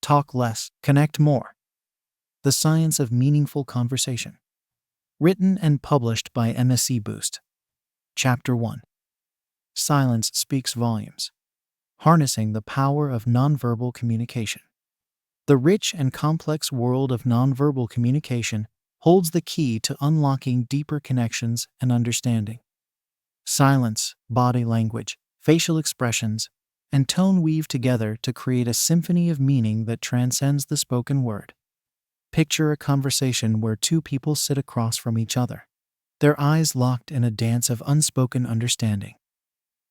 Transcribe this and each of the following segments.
Talk less, connect more. The Science of Meaningful Conversation. Written and published by MSC Boost. Chapter 1. Silence Speaks Volumes. Harnessing the Power of Nonverbal Communication. The rich and complex world of nonverbal communication holds the key to unlocking deeper connections and understanding. Silence, body language, facial expressions, and tone weave together to create a symphony of meaning that transcends the spoken word. Picture a conversation where two people sit across from each other, their eyes locked in a dance of unspoken understanding.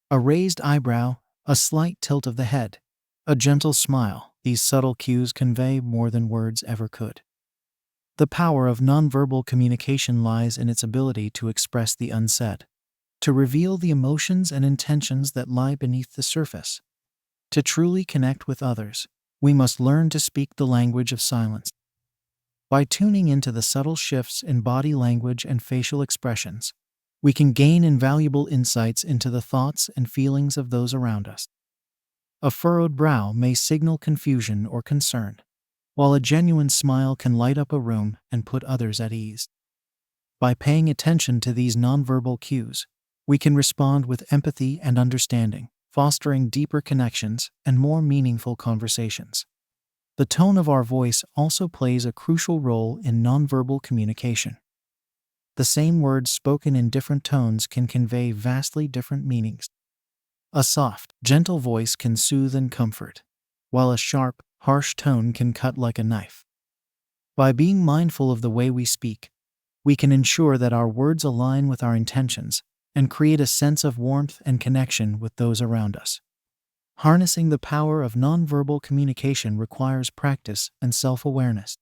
A raised eyebrow, a slight tilt of the head, a gentle smile, these subtle cues convey more than words ever could. The power of nonverbal communication lies in its ability to express the unsaid, to reveal the emotions and intentions that lie beneath the surface. To truly connect with others, we must learn to speak the language of silence. By tuning into the subtle shifts in body language and facial expressions, we can gain invaluable insights into the thoughts and feelings of those around us. A furrowed brow may signal confusion or concern, while a genuine smile can light up a room and put others at ease. By paying attention to these nonverbal cues, we can respond with empathy and understanding, fostering deeper connections and more meaningful conversations. The tone of our voice also plays a crucial role in nonverbal communication. The same words spoken in different tones can convey vastly different meanings. A soft, gentle voice can soothe and comfort, while a sharp, harsh tone can cut like a knife. By being mindful of the way we speak, we can ensure that our words align with our intentions and create a sense of warmth and connection with those around us. Harnessing the power of nonverbal communication requires practice and self-awareness.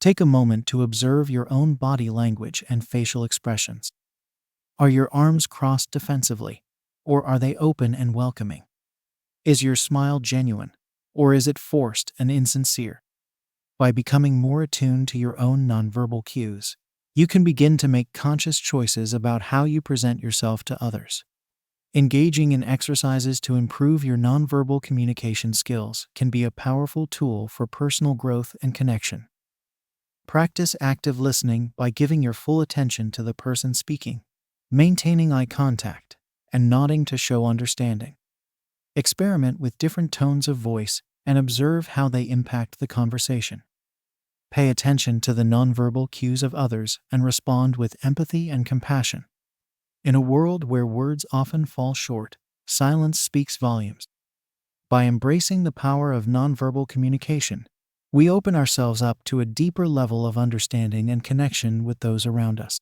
Take a moment to observe your own body language and facial expressions. Are your arms crossed defensively, or are they open and welcoming? Is your smile genuine, or is it forced and insincere? By becoming more attuned to your own nonverbal cues, you can begin to make conscious choices about how you present yourself to others. Engaging in exercises to improve your nonverbal communication skills can be a powerful tool for personal growth and connection. Practice active listening by giving your full attention to the person speaking, maintaining eye contact, and nodding to show understanding. Experiment with different tones of voice and observe how they impact the conversation. Pay attention to the nonverbal cues of others and respond with empathy and compassion. In a world where words often fall short, silence speaks volumes. By embracing the power of nonverbal communication, we open ourselves up to a deeper level of understanding and connection with those around us.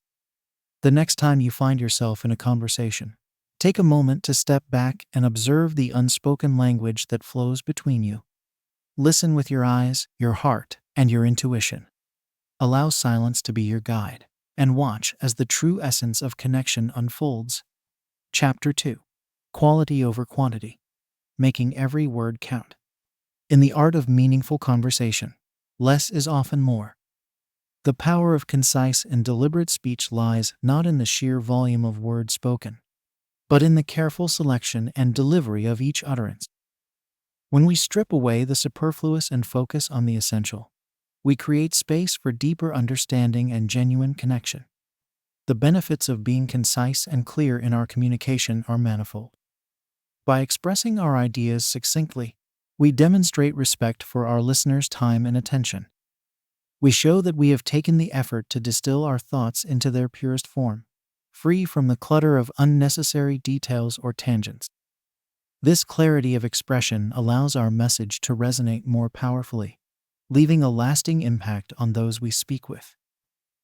The next time you find yourself in a conversation, take a moment to step back and observe the unspoken language that flows between you. Listen with your eyes, your heart, and your intuition. Allow silence to be your guide, and watch as the true essence of connection unfolds. Chapter 2. Quality over quantity. Making every word count. In the art of meaningful conversation, less is often more. The power of concise and deliberate speech lies not in the sheer volume of words spoken, but in the careful selection and delivery of each utterance. When we strip away the superfluous and focus on the essential, we create space for deeper understanding and genuine connection. The benefits of being concise and clear in our communication are manifold. By expressing our ideas succinctly, we demonstrate respect for our listeners' time and attention. We show that we have taken the effort to distill our thoughts into their purest form, free from the clutter of unnecessary details or tangents. This clarity of expression allows our message to resonate more powerfully, leaving a lasting impact on those we speak with.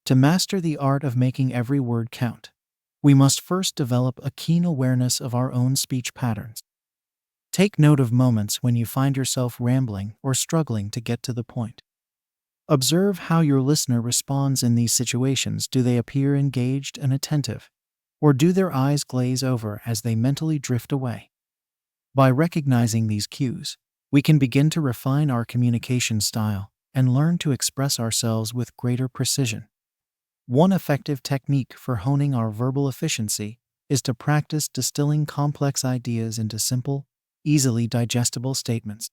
To master the art of making every word count, we must first develop a keen awareness of our own speech patterns. Take note of moments when you find yourself rambling or struggling to get to the point. Observe how your listener responds in these situations. Do they appear engaged and attentive, or do their eyes glaze over as they mentally drift away? By recognizing these cues, we can begin to refine our communication style and learn to express ourselves with greater precision. One effective technique for honing our verbal efficiency is to practice distilling complex ideas into simple, easily digestible statements.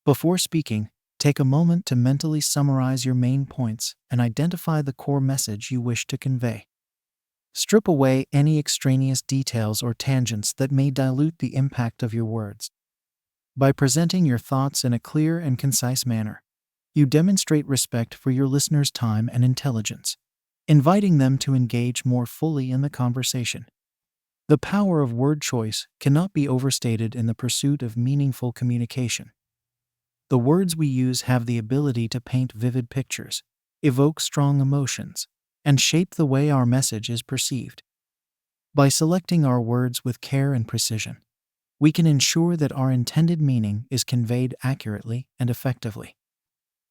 Before speaking, Take a moment to mentally summarize your main points and identify the core message you wish to convey. Strip away any extraneous details or tangents that may dilute the impact of your words. By presenting your thoughts in a clear and concise manner, you demonstrate respect for your listener's time and intelligence, inviting them to engage more fully in the conversation. The power of word choice cannot be overstated in the pursuit of meaningful communication. The words we use have the ability to paint vivid pictures, evoke strong emotions, and shape the way our message is perceived. By selecting our words with care and precision, we can ensure that our intended meaning is conveyed accurately and effectively.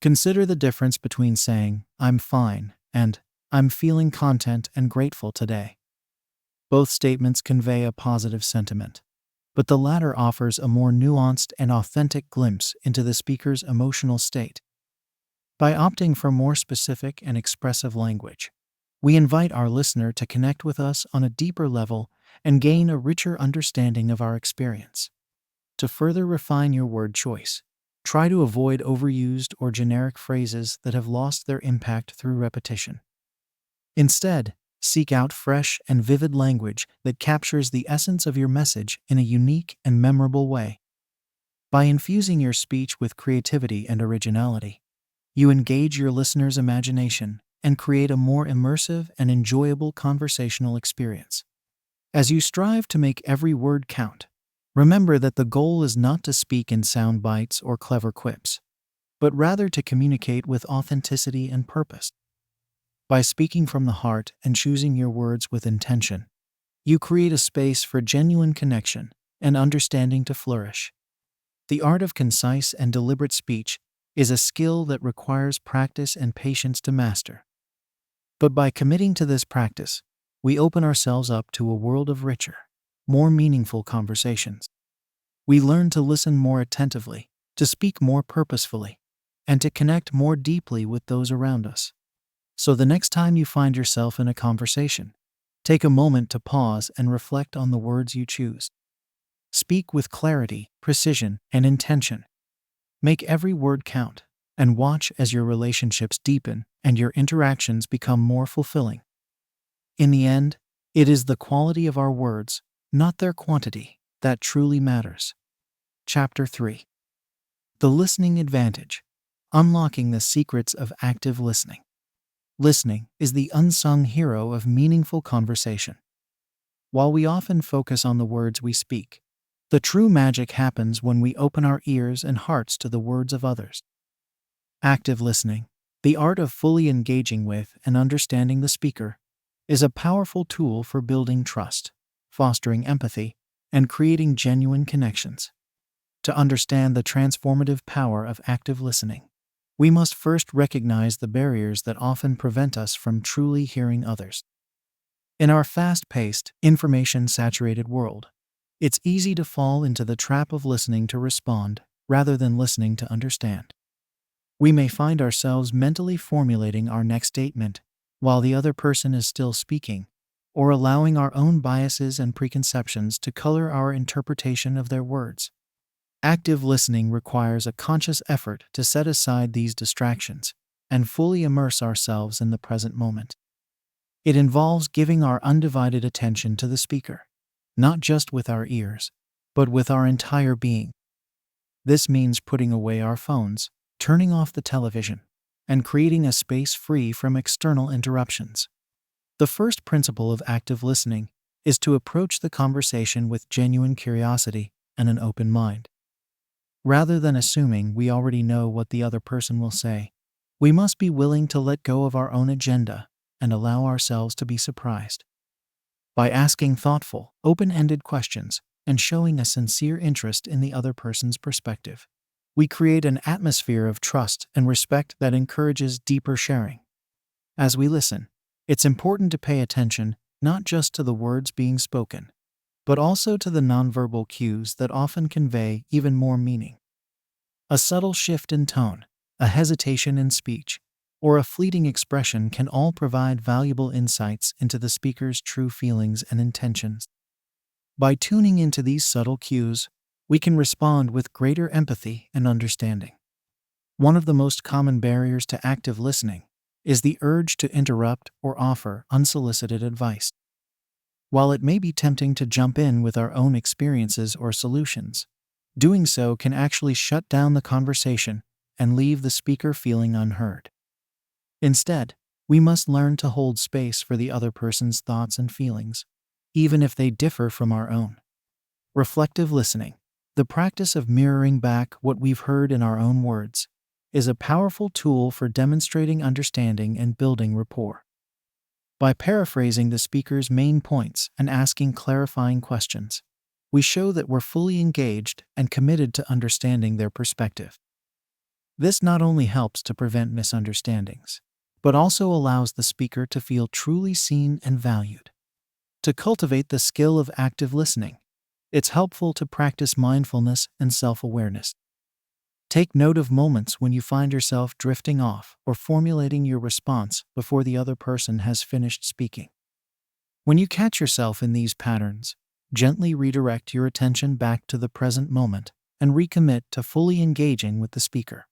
Consider the difference between saying, "I'm fine," and "I'm feeling content and grateful today." Both statements convey a positive sentiment, but the latter offers a more nuanced and authentic glimpse into the speaker's emotional state. By opting for more specific and expressive language, we invite our listener to connect with us on a deeper level and gain a richer understanding of our experience. To further refine your word choice, try to avoid overused or generic phrases that have lost their impact through repetition. Instead, seek out fresh and vivid language that captures the essence of your message in a unique and memorable way. By infusing your speech with creativity and originality, you engage your listener's imagination and create a more immersive and enjoyable conversational experience. As you strive to make every word count, remember that the goal is not to speak in sound bites or clever quips, but rather to communicate with authenticity and purpose. By speaking from the heart and choosing your words with intention, you create a space for genuine connection and understanding to flourish. The art of concise and deliberate speech is a skill that requires practice and patience to master. But by committing to this practice, we open ourselves up to a world of richer, more meaningful conversations. We learn to listen more attentively, to speak more purposefully, and to connect more deeply with those around us. So the next time you find yourself in a conversation, take a moment to pause and reflect on the words you choose. Speak with clarity, precision, and intention. Make every word count, and watch as your relationships deepen and your interactions become more fulfilling. In the end, it is the quality of our words, not their quantity, that truly matters. Chapter 3. The Listening Advantage. Unlocking the Secrets of Active Listening. Listening is the unsung hero of meaningful conversation. While we often focus on the words we speak, the true magic happens when we open our ears and hearts to the words of others. Active listening, the art of fully engaging with and understanding the speaker, is a powerful tool for building trust, fostering empathy, and creating genuine connections. To understand the transformative power of active listening, we must first recognize the barriers that often prevent us from truly hearing others. In our fast-paced, information-saturated world, it's easy to fall into the trap of listening to respond rather than listening to understand. We may find ourselves mentally formulating our next statement while the other person is still speaking, or allowing our own biases and preconceptions to color our interpretation of their words. Active listening requires a conscious effort to set aside these distractions and fully immerse ourselves in the present moment. It involves giving our undivided attention to the speaker, not just with our ears, but with our entire being. This means putting away our phones, turning off the television, and creating a space free from external interruptions. The first principle of active listening is to approach the conversation with genuine curiosity and an open mind. Rather than assuming we already know what the other person will say, we must be willing to let go of our own agenda and allow ourselves to be surprised. By asking thoughtful, open-ended questions and showing a sincere interest in the other person's perspective, we create an atmosphere of trust and respect that encourages deeper sharing. As we listen, it's important to pay attention not just to the words being spoken, but also to the nonverbal cues that often convey even more meaning. A subtle shift in tone, a hesitation in speech, or a fleeting expression can all provide valuable insights into the speaker's true feelings and intentions. By tuning into these subtle cues, we can respond with greater empathy and understanding. One of the most common barriers to active listening is the urge to interrupt or offer unsolicited advice. While it may be tempting to jump in with our own experiences or solutions, doing so can actually shut down the conversation and leave the speaker feeling unheard. Instead, we must learn to hold space for the other person's thoughts and feelings, even if they differ from our own. Reflective listening, the practice of mirroring back what we've heard in our own words, is a powerful tool for demonstrating understanding and building rapport. By paraphrasing the speaker's main points and asking clarifying questions, we show that we're fully engaged and committed to understanding their perspective. This not only helps to prevent misunderstandings, but also allows the speaker to feel truly seen and valued. To cultivate the skill of active listening, it's helpful to practice mindfulness and self-awareness. Take note of moments when you find yourself drifting off or formulating your response before the other person has finished speaking. When you catch yourself in these patterns, gently redirect your attention back to the present moment and recommit to fully engaging with the speaker.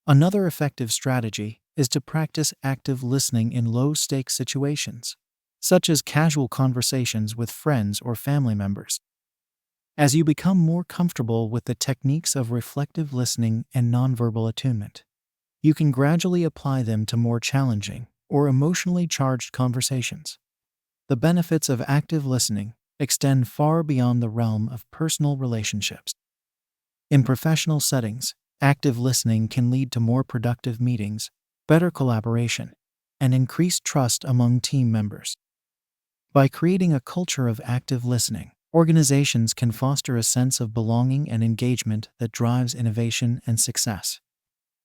Another effective strategy is to practice active listening in low-stakes situations, such as casual conversations with friends or family members. As you become more comfortable with the techniques of reflective listening and nonverbal attunement, you can gradually apply them to more challenging or emotionally charged conversations. The benefits of active listening extend far beyond the realm of personal relationships. In professional settings, active listening can lead to more productive meetings, better collaboration, and increased trust among team members. By creating a culture of active listening, organizations can foster a sense of belonging and engagement that drives innovation and success.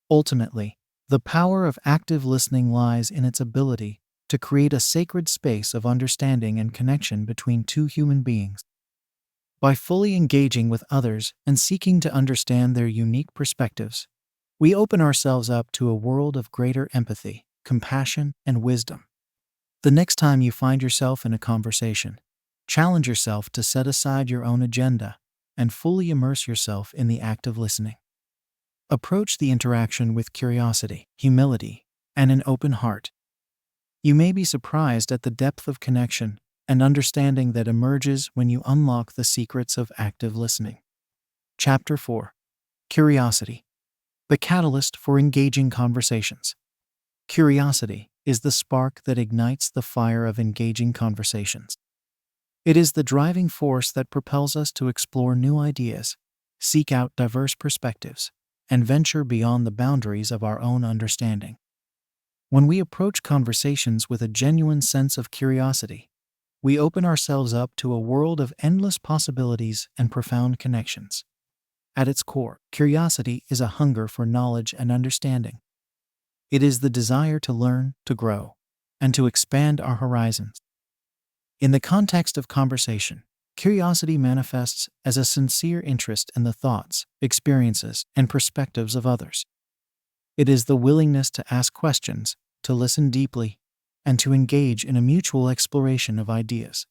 Ultimately, the power of active listening lies in its ability to create a sacred space of understanding and connection between two human beings. By fully engaging with others and seeking to understand their unique perspectives, we open ourselves up to a world of greater empathy, compassion, and wisdom. The next time you find yourself in a conversation, challenge yourself to set aside your own agenda and fully immerse yourself in the act of listening. Approach the interaction with curiosity, humility, and an open heart. You may be surprised at the depth of connection and understanding that emerges when you unlock the secrets of active listening. Chapter 4. Curiosity, the catalyst for engaging conversations. Curiosity is the spark that ignites the fire of engaging conversations. It is the driving force that propels us to explore new ideas, seek out diverse perspectives, and venture beyond the boundaries of our own understanding. When we approach conversations with a genuine sense of curiosity, we open ourselves up to a world of endless possibilities and profound connections. At its core, curiosity is a hunger for knowledge and understanding. It is the desire to learn, to grow, and to expand our horizons. In the context of conversation, curiosity manifests as a sincere interest in the thoughts, experiences, and perspectives of others. It is the willingness to ask questions, to listen deeply, and to engage in a mutual exploration of ideas.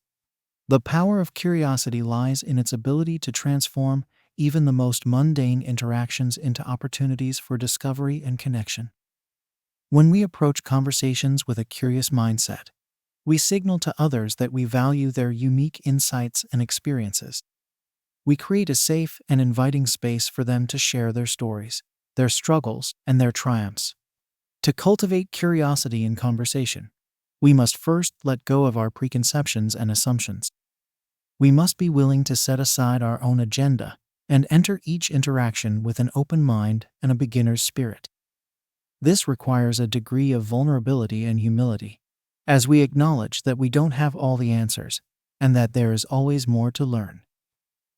The power of curiosity lies in its ability to transform even the most mundane interactions into opportunities for discovery and connection. When we approach conversations with a curious mindset, we signal to others that we value their unique insights and experiences. We create a safe and inviting space for them to share their stories, their struggles, and their triumphs. To cultivate curiosity in conversation, we must first let go of our preconceptions and assumptions. We must be willing to set aside our own agenda and enter each interaction with an open mind and a beginner's spirit. This requires a degree of vulnerability and humility, as we acknowledge that we don't have all the answers and that there is always more to learn.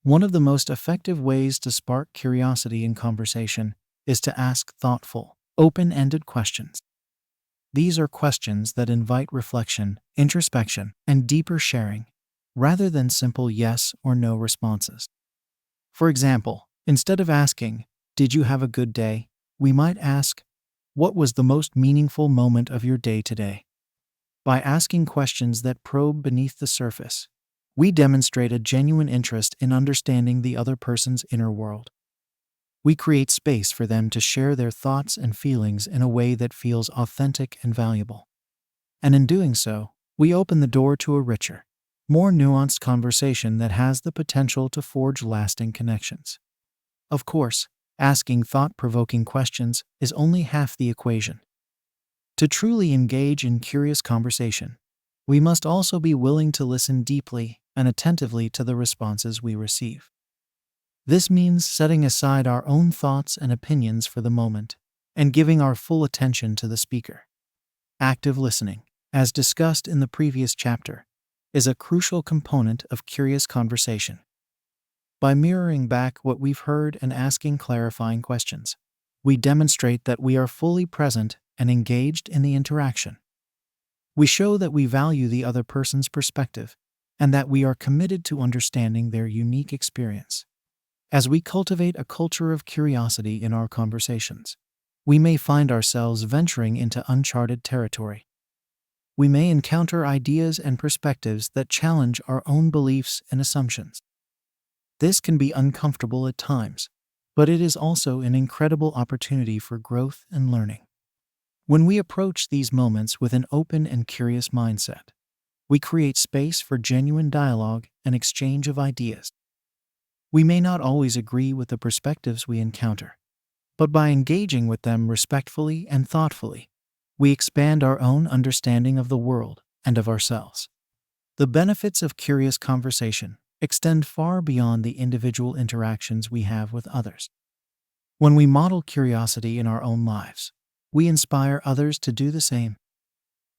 One of the most effective ways to spark curiosity in conversation is to ask thoughtful, open-ended questions. These are questions that invite reflection, introspection, and deeper sharing, rather than simple yes or no responses. For example, instead of asking, "Did you have a good day?" we might ask, "What was the most meaningful moment of your day today?" By asking questions that probe beneath the surface, we demonstrate a genuine interest in understanding the other person's inner world. We create space for them to share their thoughts and feelings in a way that feels authentic and valuable. And in doing so, we open the door to a richer, more nuanced conversation that has the potential to forge lasting connections. Of course, asking thought-provoking questions is only half the equation. To truly engage in curious conversation, we must also be willing to listen deeply and attentively to the responses we receive. This means setting aside our own thoughts and opinions for the moment and giving our full attention to the speaker. Active listening, as discussed in the previous chapter, is a crucial component of curious conversation. By mirroring back what we've heard and asking clarifying questions, we demonstrate that we are fully present and engaged in the interaction. We show that we value the other person's perspective and that we are committed to understanding their unique experience. As we cultivate a culture of curiosity in our conversations, we may find ourselves venturing into uncharted territory. We may encounter ideas and perspectives that challenge our own beliefs and assumptions. This can be uncomfortable at times, but it is also an incredible opportunity for growth and learning. When we approach these moments with an open and curious mindset, we create space for genuine dialogue and exchange of ideas. We may not always agree with the perspectives we encounter, but by engaging with them respectfully and thoughtfully, we expand our own understanding of the world and of ourselves. The benefits of curious conversation extend far beyond the individual interactions we have with others. When we model curiosity in our own lives, we inspire others to do the same.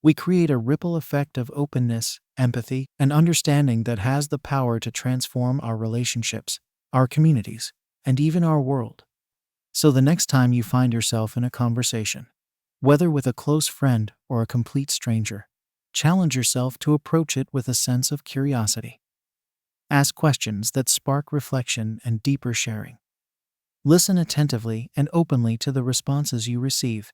We create a ripple effect of openness, empathy, and understanding that has the power to transform our relationships, our communities, and even our world. So the next time you find yourself in a conversation, whether with a close friend or a complete stranger, challenge yourself to approach it with a sense of curiosity. Ask questions that spark reflection and deeper sharing. Listen attentively and openly to the responses you receive,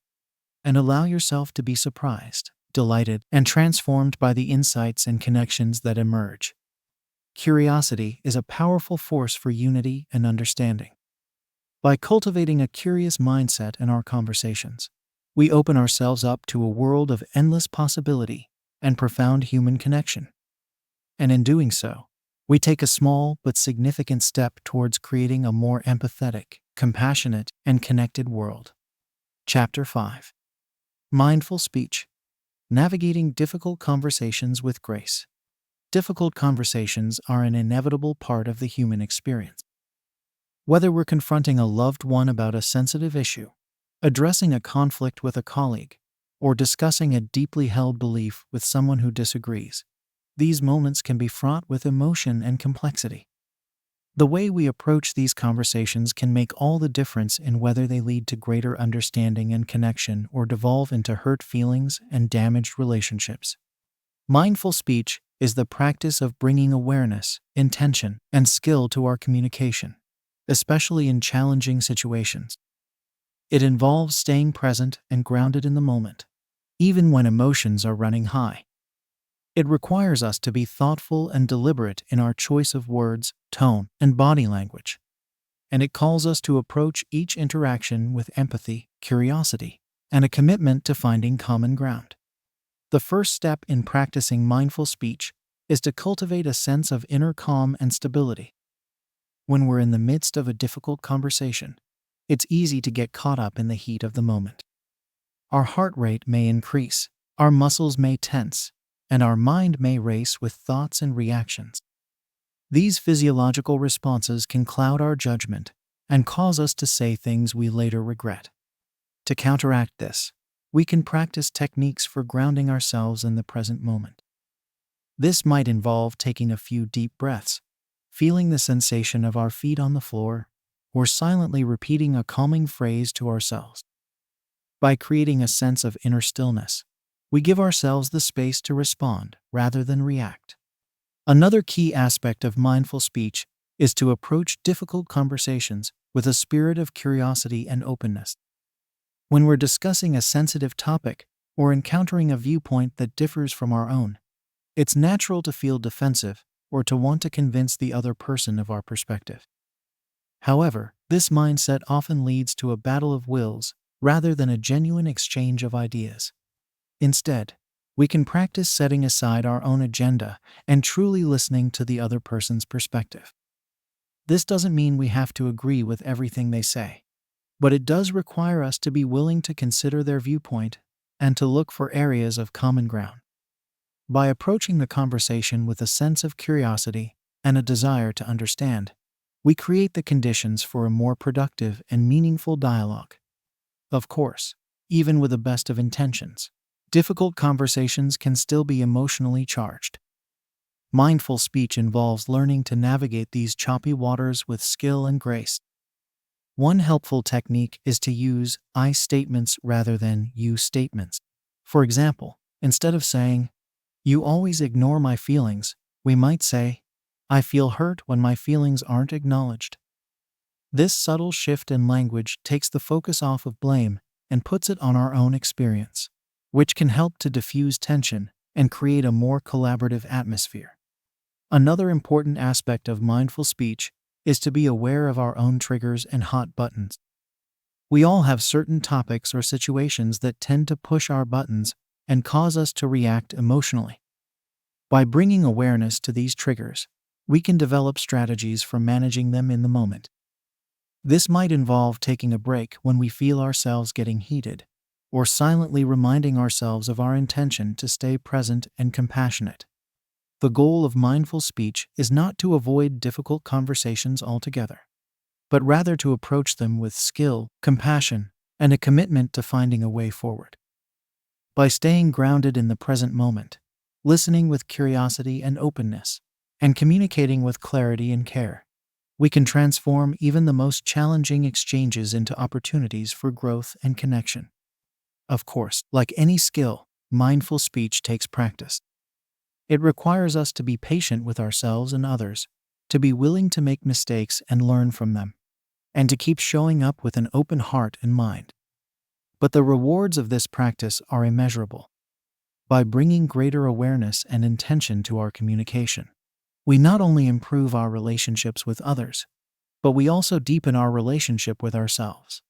and allow yourself to be surprised, delighted, and transformed by the insights and connections that emerge. Curiosity is a powerful force for unity and understanding. By cultivating a curious mindset in our conversations, we open ourselves up to a world of endless possibility and profound human connection. And in doing so, we take a small but significant step towards creating a more empathetic, compassionate, and connected world. Chapter 5. Mindful Speech. Navigating difficult conversations with grace. Difficult conversations are an inevitable part of the human experience. Whether we're confronting a loved one about a sensitive issue, addressing a conflict with a colleague, or discussing a deeply held belief with someone who disagrees, these moments can be fraught with emotion and complexity. The way we approach these conversations can make all the difference in whether they lead to greater understanding and connection or devolve into hurt feelings and damaged relationships. Mindful speech is the practice of bringing awareness, intention, and skill to our communication, especially in challenging situations. It involves staying present and grounded in the moment, even when emotions are running high. It requires us to be thoughtful and deliberate in our choice of words, tone, and body language. And it calls us to approach each interaction with empathy, curiosity, and a commitment to finding common ground. The first step in practicing mindful speech is to cultivate a sense of inner calm and stability. When we're in the midst of a difficult conversation, it's easy to get caught up in the heat of the moment. Our heart rate may increase, our muscles may tense, and our mind may race with thoughts and reactions. These physiological responses can cloud our judgment and cause us to say things we later regret. To counteract this, we can practice techniques for grounding ourselves in the present moment. This might involve taking a few deep breaths, feeling the sensation of our feet on the floor, or silently repeating a calming phrase to ourselves. By creating a sense of inner stillness, we give ourselves the space to respond rather than react. Another key aspect of mindful speech is to approach difficult conversations with a spirit of curiosity and openness. When we're discussing a sensitive topic or encountering a viewpoint that differs from our own, it's natural to feel defensive or to want to convince the other person of our perspective. However, this mindset often leads to a battle of wills rather than a genuine exchange of ideas. Instead, we can practice setting aside our own agenda and truly listening to the other person's perspective. This doesn't mean we have to agree with everything they say, but it does require us to be willing to consider their viewpoint and to look for areas of common ground. By approaching the conversation with a sense of curiosity and a desire to understand, we create the conditions for a more productive and meaningful dialogue. Of course, even with the best of intentions, difficult conversations can still be emotionally charged. Mindful speech involves learning to navigate these choppy waters with skill and grace. One helpful technique is to use I statements rather than you statements. For example, instead of saying, "You always ignore my feelings," we might say, "I feel hurt when my feelings aren't acknowledged." This subtle shift in language takes the focus off of blame and puts it on our own experience, which can help to diffuse tension and create a more collaborative atmosphere. Another important aspect of mindful speech is to be aware of our own triggers and hot buttons. We all have certain topics or situations that tend to push our buttons and cause us to react emotionally. By bringing awareness to these triggers, we can develop strategies for managing them in the moment. This might involve taking a break when we feel ourselves getting heated, or silently reminding ourselves of our intention to stay present and compassionate. The goal of mindful speech is not to avoid difficult conversations altogether, but rather to approach them with skill, compassion, and a commitment to finding a way forward. By staying grounded in the present moment, listening with curiosity and openness, and communicating with clarity and care, we can transform even the most challenging exchanges into opportunities for growth and connection. Of course, like any skill, mindful speech takes practice. It requires us to be patient with ourselves and others, to be willing to make mistakes and learn from them, and to keep showing up with an open heart and mind. But the rewards of this practice are immeasurable. By bringing greater awareness and intention to our communication, we not only improve our relationships with others, but we also deepen our relationship with ourselves.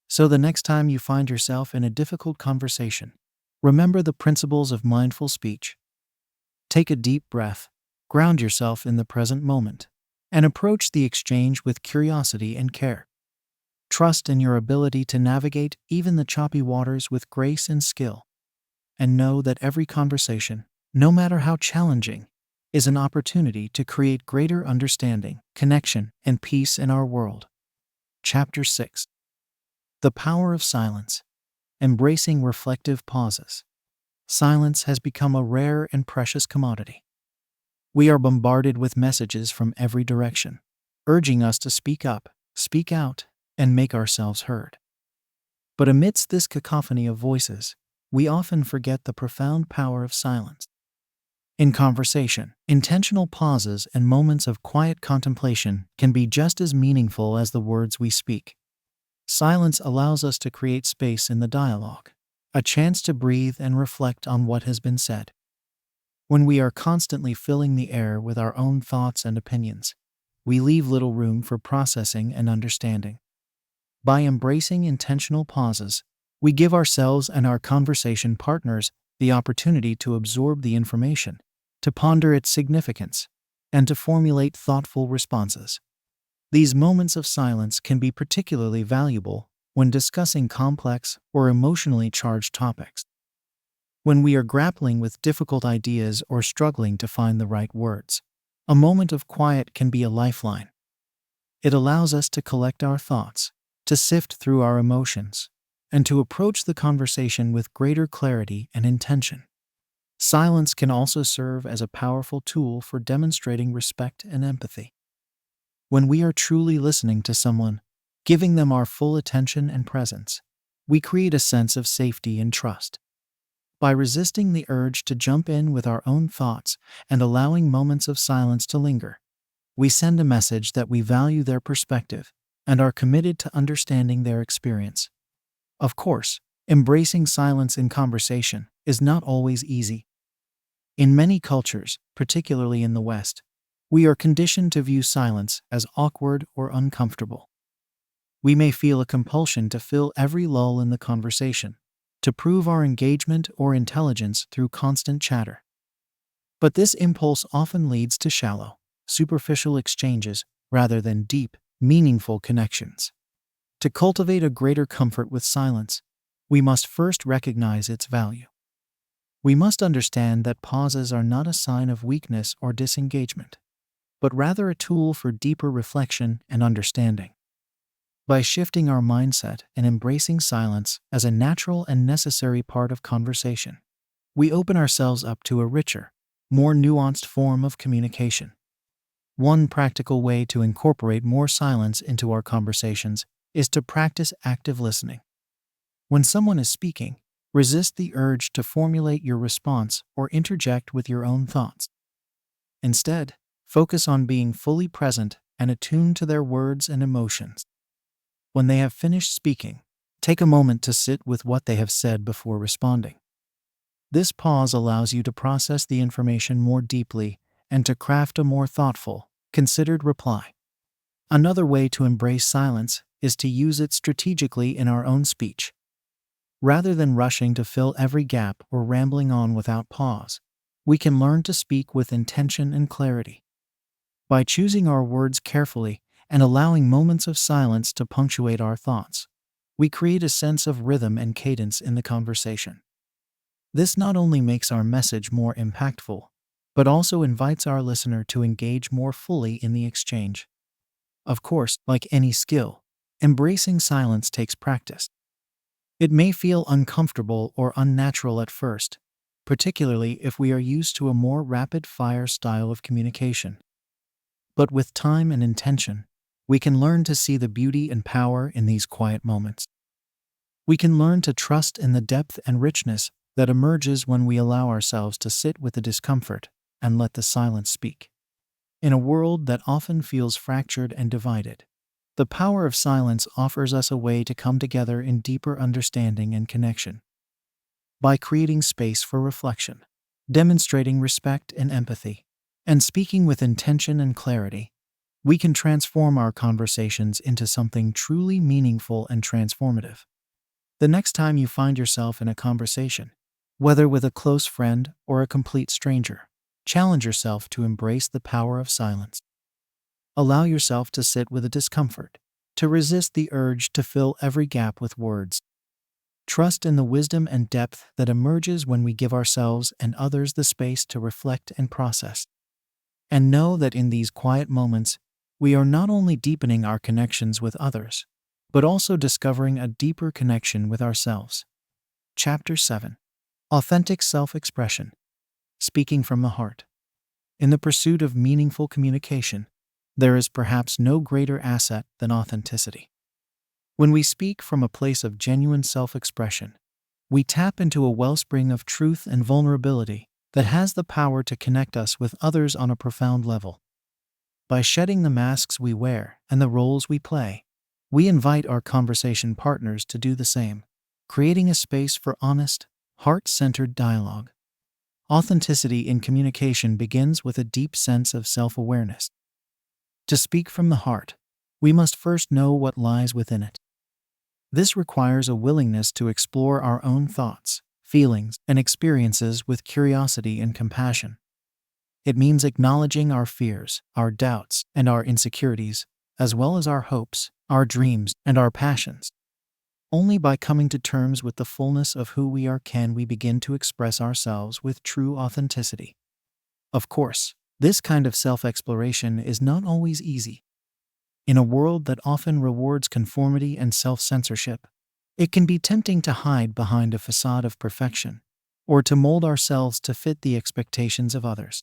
So the next time you find yourself in a difficult conversation, remember the principles of mindful speech. Take a deep breath, ground yourself in the present moment, and approach the exchange with curiosity and care. Trust in your ability to navigate even the choppy waters with grace and skill. And know that every conversation, no matter how challenging, is an opportunity to create greater understanding, connection, and peace in our world. Chapter 6. The Power of Silence. Embracing reflective pauses. Silence has become a rare and precious commodity. We are bombarded with messages from every direction, urging us to speak up, speak out, and make ourselves heard. But amidst this cacophony of voices, we often forget the profound power of silence. In conversation, intentional pauses and moments of quiet contemplation can be just as meaningful as the words we speak. Silence allows us to create space in the dialogue, a chance to breathe and reflect on what has been said. When we are constantly filling the air with our own thoughts and opinions, we leave little room for processing and understanding. By embracing intentional pauses, we give ourselves and our conversation partners the opportunity to absorb the information, to ponder its significance, and to formulate thoughtful responses. These moments of silence can be particularly valuable when discussing complex or emotionally charged topics. When we are grappling with difficult ideas or struggling to find the right words, a moment of quiet can be a lifeline. It allows us to collect our thoughts, to sift through our emotions, and to approach the conversation with greater clarity and intention. Silence can also serve as a powerful tool for demonstrating respect and empathy. When we are truly listening to someone, giving them our full attention and presence, we create a sense of safety and trust. By resisting the urge to jump in with our own thoughts and allowing moments of silence to linger, we send a message that we value their perspective and are committed to understanding their experience. Of course, embracing silence in conversation is not always easy. In many cultures, particularly in the West, We are conditioned to view silence as awkward or uncomfortable. We may feel a compulsion to fill every lull in the conversation, to prove our engagement or intelligence through constant chatter. But this impulse often leads to shallow, superficial exchanges rather than deep, meaningful connections. To cultivate a greater comfort with silence, we must first recognize its value. We must understand that pauses are not a sign of weakness or disengagement, but rather a tool for deeper reflection and understanding. By shifting our mindset and embracing silence as a natural and necessary part of conversation, we open ourselves up to a richer, more nuanced form of communication. One practical way to incorporate more silence into our conversations is to practice active listening. When someone is speaking, resist the urge to formulate your response or interject with your own thoughts. Instead, focus on being fully present and attuned to their words and emotions. When they have finished speaking, take a moment to sit with what they have said before responding. This pause allows you to process the information more deeply and to craft a more thoughtful, considered reply. Another way to embrace silence is to use it strategically in our own speech. Rather than rushing to fill every gap or rambling on without pause, we can learn to speak with intention and clarity. By choosing our words carefully and allowing moments of silence to punctuate our thoughts, we create a sense of rhythm and cadence in the conversation. This not only makes our message more impactful, but also invites our listener to engage more fully in the exchange. Of course, like any skill, embracing silence takes practice. It may feel uncomfortable or unnatural at first, particularly if we are used to a more rapid-fire style of communication. But with time and intention, we can learn to see the beauty and power in these quiet moments. We can learn to trust in the depth and richness that emerges when we allow ourselves to sit with the discomfort and let the silence speak. In a world that often feels fractured and divided, the power of silence offers us a way to come together in deeper understanding and connection. By creating space for reflection, demonstrating respect and empathy, and speaking with intention and clarity, we can transform our conversations into something truly meaningful and transformative. The next time you find yourself in a conversation, whether with a close friend or a complete stranger, challenge yourself to embrace the power of silence. Allow yourself to sit with the discomfort, to resist the urge to fill every gap with words. Trust in the wisdom and depth that emerges when we give ourselves and others the space to reflect and process. And know that in these quiet moments, we are not only deepening our connections with others, but also discovering a deeper connection with ourselves. Chapter 7. Authentic Self-Expression. Speaking from the Heart. In the pursuit of meaningful communication, there is perhaps no greater asset than authenticity. When we speak from a place of genuine self-expression, we tap into a wellspring of truth and vulnerability that has the power to connect us with others on a profound level. By shedding the masks we wear and the roles we play, we invite our conversation partners to do the same, creating a space for honest, heart-centered dialogue. Authenticity in communication begins with a deep sense of self-awareness. To speak from the heart, we must first know what lies within it. This requires a willingness to explore our own thoughts, feelings, and experiences with curiosity and compassion. It means acknowledging our fears, our doubts, and our insecurities, as well as our hopes, our dreams, and our passions. Only by coming to terms with the fullness of who we are can we begin to express ourselves with true authenticity. Of course, this kind of self-exploration is not always easy. In a world that often rewards conformity and self-censorship, it can be tempting to hide behind a facade of perfection, or to mold ourselves to fit the expectations of others.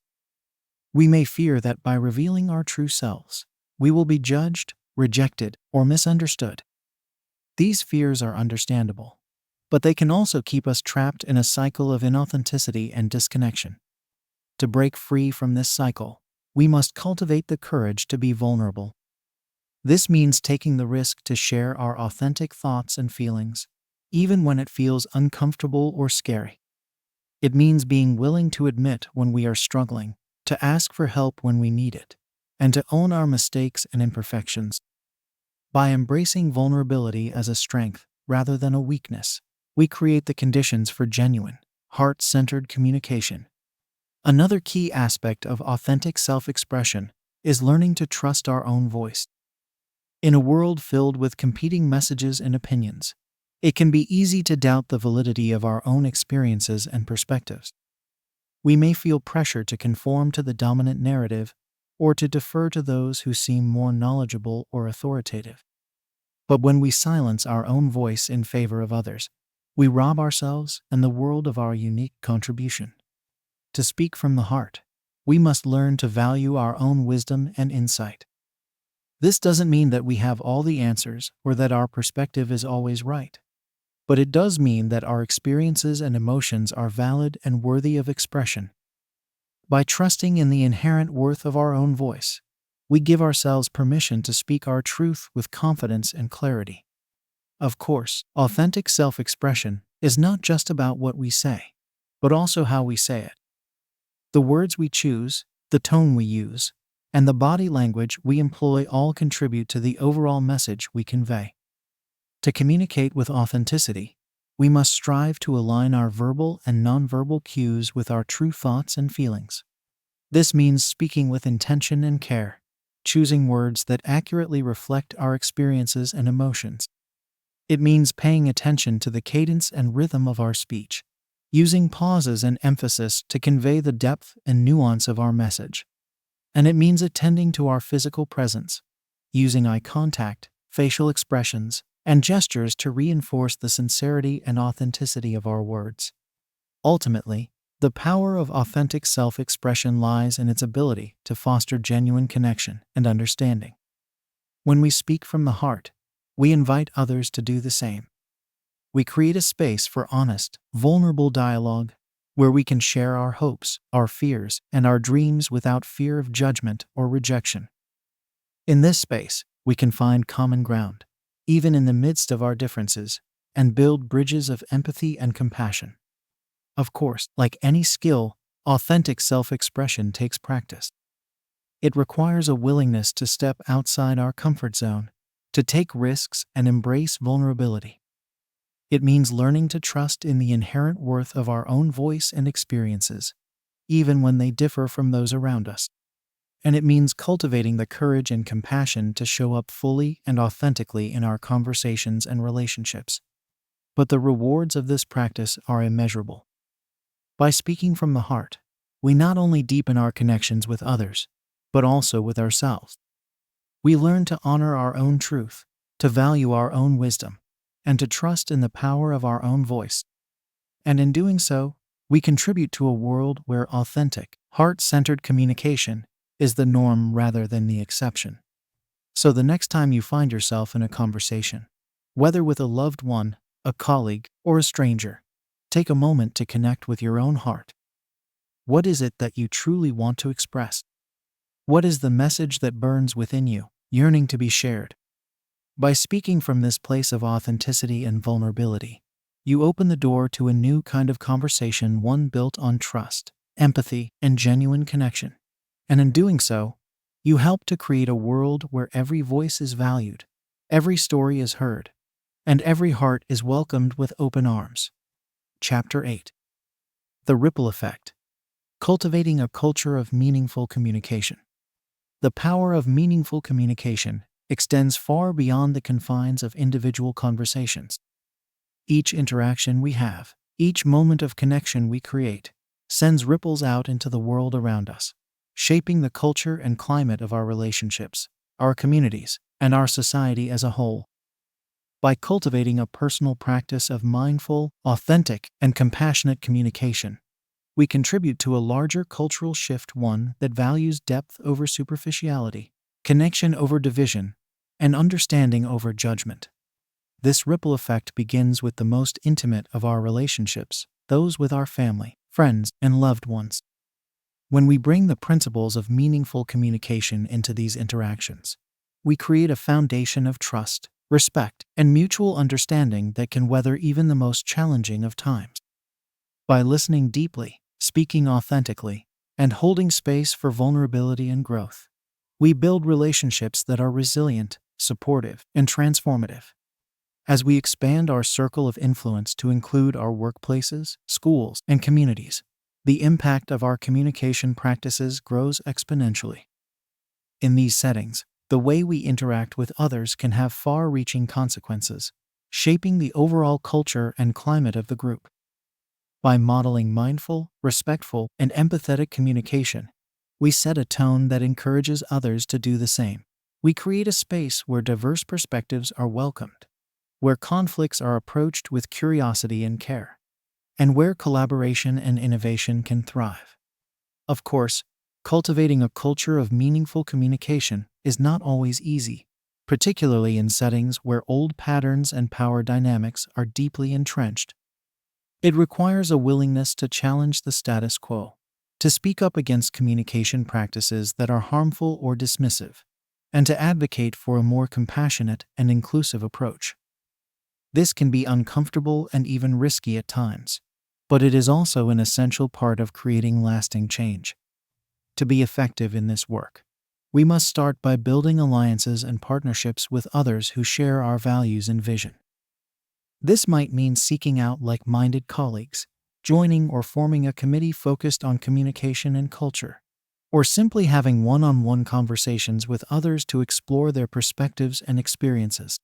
We may fear that by revealing our true selves, we will be judged, rejected, or misunderstood. These fears are understandable, but they can also keep us trapped in a cycle of inauthenticity and disconnection. To break free from this cycle, we must cultivate the courage to be vulnerable. This means taking the risk to share our authentic thoughts and feelings, even when it feels uncomfortable or scary. It means being willing to admit when we are struggling, to ask for help when we need it, and to own our mistakes and imperfections. By embracing vulnerability as a strength rather than a weakness, we create the conditions for genuine, heart-centered communication. Another key aspect of authentic self-expression is learning to trust our own voice. In a world filled with competing messages and opinions, it can be easy to doubt the validity of our own experiences and perspectives. We may feel pressure to conform to the dominant narrative or to defer to those who seem more knowledgeable or authoritative. But when we silence our own voice in favor of others, we rob ourselves and the world of our unique contribution. To speak from the heart, we must learn to value our own wisdom and insight. This doesn't mean that we have all the answers or that our perspective is always right. But it does mean that our experiences and emotions are valid and worthy of expression. By trusting in the inherent worth of our own voice, we give ourselves permission to speak our truth with confidence and clarity. Of course, authentic self-expression is not just about what we say, but also how we say it. The words we choose, the tone we use, and the body language we employ all contribute to the overall message we convey. To communicate with authenticity, we must strive to align our verbal and nonverbal cues with our true thoughts and feelings. This means speaking with intention and care, choosing words that accurately reflect our experiences and emotions. It means paying attention to the cadence and rhythm of our speech, using pauses and emphasis to convey the depth and nuance of our message. And it means attending to our physical presence, using eye contact, facial expressions, and gestures to reinforce the sincerity and authenticity of our words. Ultimately, the power of authentic self-expression lies in its ability to foster genuine connection and understanding. When we speak from the heart, we invite others to do the same. We create a space for honest, vulnerable dialogue where we can share our hopes, our fears, and our dreams without fear of judgment or rejection. In this space, we can find common ground, even in the midst of our differences, and build bridges of empathy and compassion. Of course, like any skill, authentic self-expression takes practice. It requires a willingness to step outside our comfort zone, to take risks and embrace vulnerability. It means learning to trust in the inherent worth of our own voice and experiences, even when they differ from those around us. And it means cultivating the courage and compassion to show up fully and authentically in our conversations and relationships. But the rewards of this practice are immeasurable. By speaking from the heart, we not only deepen our connections with others, but also with ourselves. We learn to honor our own truth, to value our own wisdom, and to trust in the power of our own voice. And in doing so, we contribute to a world where authentic, heart-centered communication is the norm rather than the exception. So the next time you find yourself in a conversation, whether with a loved one, a colleague, or a stranger, take a moment to connect with your own heart. What is it that you truly want to express? What is the message that burns within you, yearning to be shared? By speaking from this place of authenticity and vulnerability, you open the door to a new kind of conversation, one built on trust, empathy, and genuine connection. And in doing so, you help to create a world where every voice is valued, every story is heard, and every heart is welcomed with open arms. Chapter 8. The Ripple Effect. Cultivating a culture of meaningful communication. The power of meaningful communication extends far beyond the confines of individual conversations. Each interaction we have, each moment of connection we create, sends ripples out into the world around us, shaping the culture and climate of our relationships, our communities, and our society as a whole. By cultivating a personal practice of mindful, authentic, and compassionate communication, we contribute to a larger cultural shift, one that values depth over superficiality, connection over division, and understanding over judgment. This ripple effect begins with the most intimate of our relationships, those with our family, friends, and loved ones. When we bring the principles of meaningful communication into these interactions, we create a foundation of trust, respect, and mutual understanding that can weather even the most challenging of times. By listening deeply, speaking authentically, and holding space for vulnerability and growth, We build relationships that are resilient, supportive, and transformative. As we expand our circle of influence to include our workplaces, schools, and communities, the impact of our communication practices grows exponentially. In these settings, the way we interact with others can have far-reaching consequences, shaping the overall culture and climate of the group. By modeling mindful, respectful, and empathetic communication, we set a tone that encourages others to do the same. We create a space where diverse perspectives are welcomed, where conflicts are approached with curiosity and care, and where collaboration and innovation can thrive. Of course, cultivating a culture of meaningful communication is not always easy, particularly in settings where old patterns and power dynamics are deeply entrenched. It requires a willingness to challenge the status quo, to speak up against communication practices that are harmful or dismissive, and to advocate for a more compassionate and inclusive approach. This can be uncomfortable and even risky at times, but it is also an essential part of creating lasting change. To be effective in this work, we must start by building alliances and partnerships with others who share our values and vision. This might mean seeking out like-minded colleagues, joining or forming a committee focused on communication and culture, or simply having one-on-one conversations with others to explore their perspectives and experiences.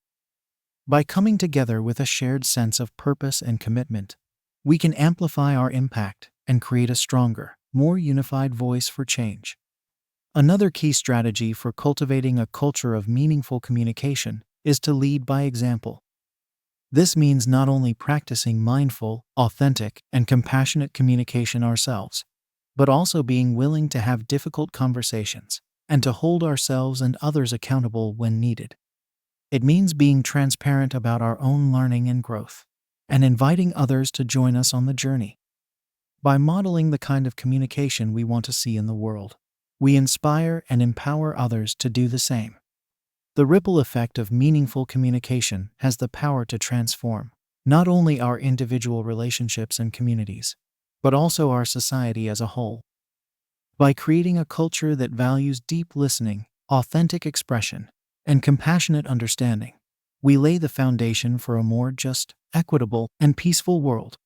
By coming together with a shared sense of purpose and commitment, we can amplify our impact and create a stronger, more unified voice for change. Another key strategy for cultivating a culture of meaningful communication is to lead by example. This means not only practicing mindful, authentic, and compassionate communication ourselves, but also being willing to have difficult conversations and to hold ourselves and others accountable when needed. It means being transparent about our own learning and growth, and inviting others to join us on the journey. By modeling the kind of communication we want to see in the world, we inspire and empower others to do the same. The ripple effect of meaningful communication has the power to transform not only our individual relationships and communities, but also our society as a whole. By creating a culture that values deep listening, authentic expression, and compassionate understanding, we lay the foundation for a more just, equitable, and peaceful world.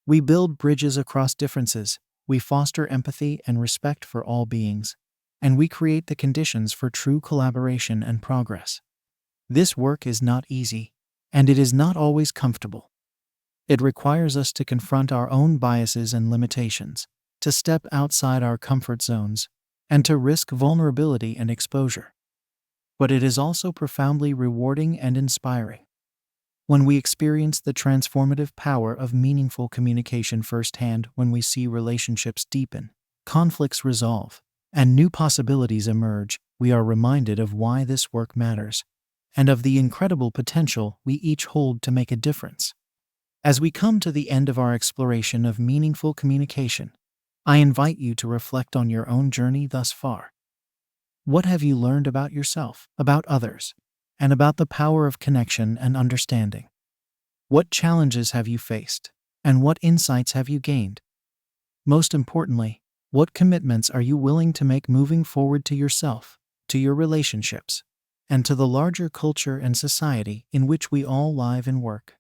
We build bridges across differences, we foster empathy and respect for all beings, and we create the conditions for true collaboration and progress. This work is not easy, and it is not always comfortable. It requires us to confront our own biases and limitations, to step outside our comfort zones, and to risk vulnerability and exposure. But it is also profoundly rewarding and inspiring. When we experience the transformative power of meaningful communication firsthand, when we see relationships deepen, conflicts resolve, and new possibilities emerge, we are reminded of why this work matters, and of the incredible potential we each hold to make a difference. As we come to the end of our exploration of meaningful communication, I invite you to reflect on your own journey thus far. What have you learned about yourself, about others, and about the power of connection and understanding? What challenges have you faced, and what insights have you gained? Most importantly, what commitments are you willing to make moving forward to yourself, to your relationships, and to the larger culture and society in which we all live and work?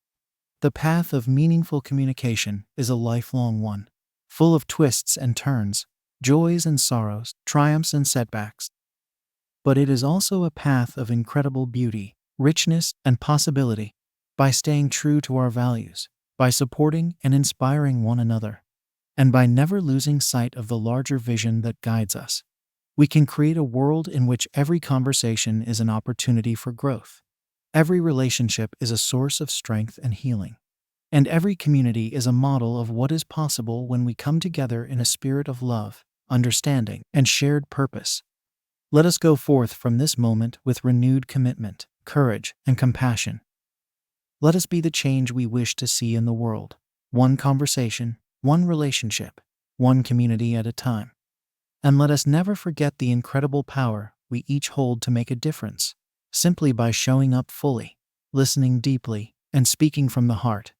The path of meaningful communication is a lifelong one, full of twists and turns, joys and sorrows, triumphs and setbacks. But it is also a path of incredible beauty, richness, and possibility. By staying true to our values, by supporting and inspiring one another, and by never losing sight of the larger vision that guides us, we can create a world in which every conversation is an opportunity for growth, every relationship is a source of strength and healing, and every community is a model of what is possible when we come together in a spirit of love, understanding, and shared purpose. Let us go forth from this moment with renewed commitment, courage, and compassion. Let us be the change we wish to see in the world, one conversation, one relationship, one community at a time. And let us never forget the incredible power we each hold to make a difference, simply by showing up fully, listening deeply, and speaking from the heart.